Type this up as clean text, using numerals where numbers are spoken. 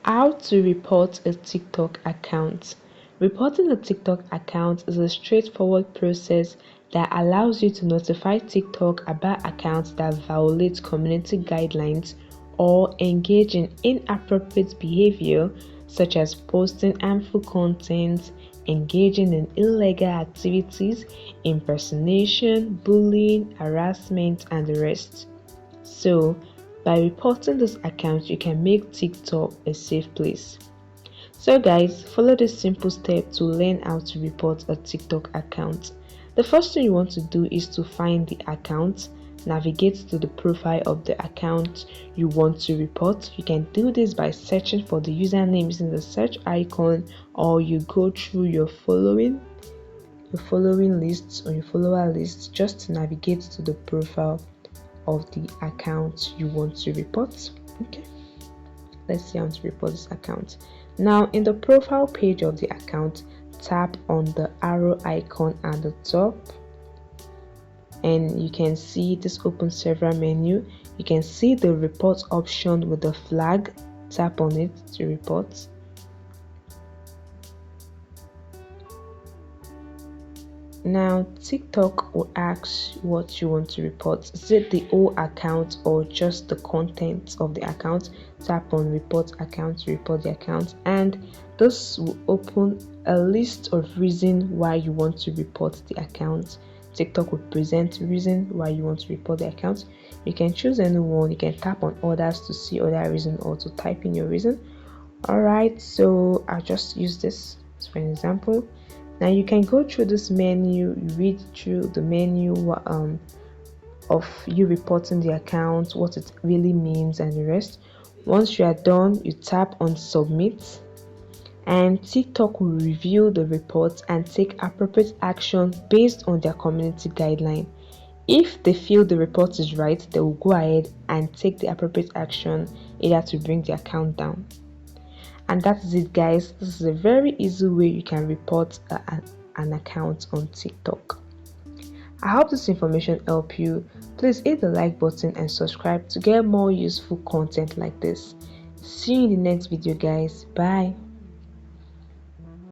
How to report a TikTok account. Reporting a TikTok account is a straightforward process that allows you to notify TikTok about accounts that violate community guidelines or engage in inappropriate behavior, such as posting harmful content, engaging in illegal activities, impersonation, bullying, harassment, and the rest. So, by reporting this account, you can make TikTok a safe place. So guys, follow this simple step to learn how to report a TikTok account. The first thing you want to do is to find the account, navigate to the profile of the account you want to report. You can do this by searching for the username using the search icon, or you go through your following lists or your follower list just to navigate to the profile of the account you want to report. Okay, let's see how to report this account. Now, in the profile page of the account, tap on the arrow icon at the top and you can see this open server menu. You can see the report option with the flag. Tap on it to report. Now, TikTok will ask what you want to report. Is it the whole account or just the content of the account? Tap on report account to report the account, and this will open a list of reasons why you want to report the account. TikTok will present reason why you want to report the account. You can choose any one. You can tap on others to see other reason or to type in your reason. Alright, so I'll just use this for an example. Now you can go through this menu, read through the menu of you reporting the account, what it really means, and the rest. Once you are done, you tap on submit, and TikTok will review the report and take appropriate action based on their community guideline. If they feel the report is right, they will go ahead and take the appropriate action, either to bring the account down. And that is it, guys. This is a very easy way you can report an account on TikTok. I hope this information helped you. Please hit the like button and subscribe to get more useful content like this. See you in the next video, guys. Bye.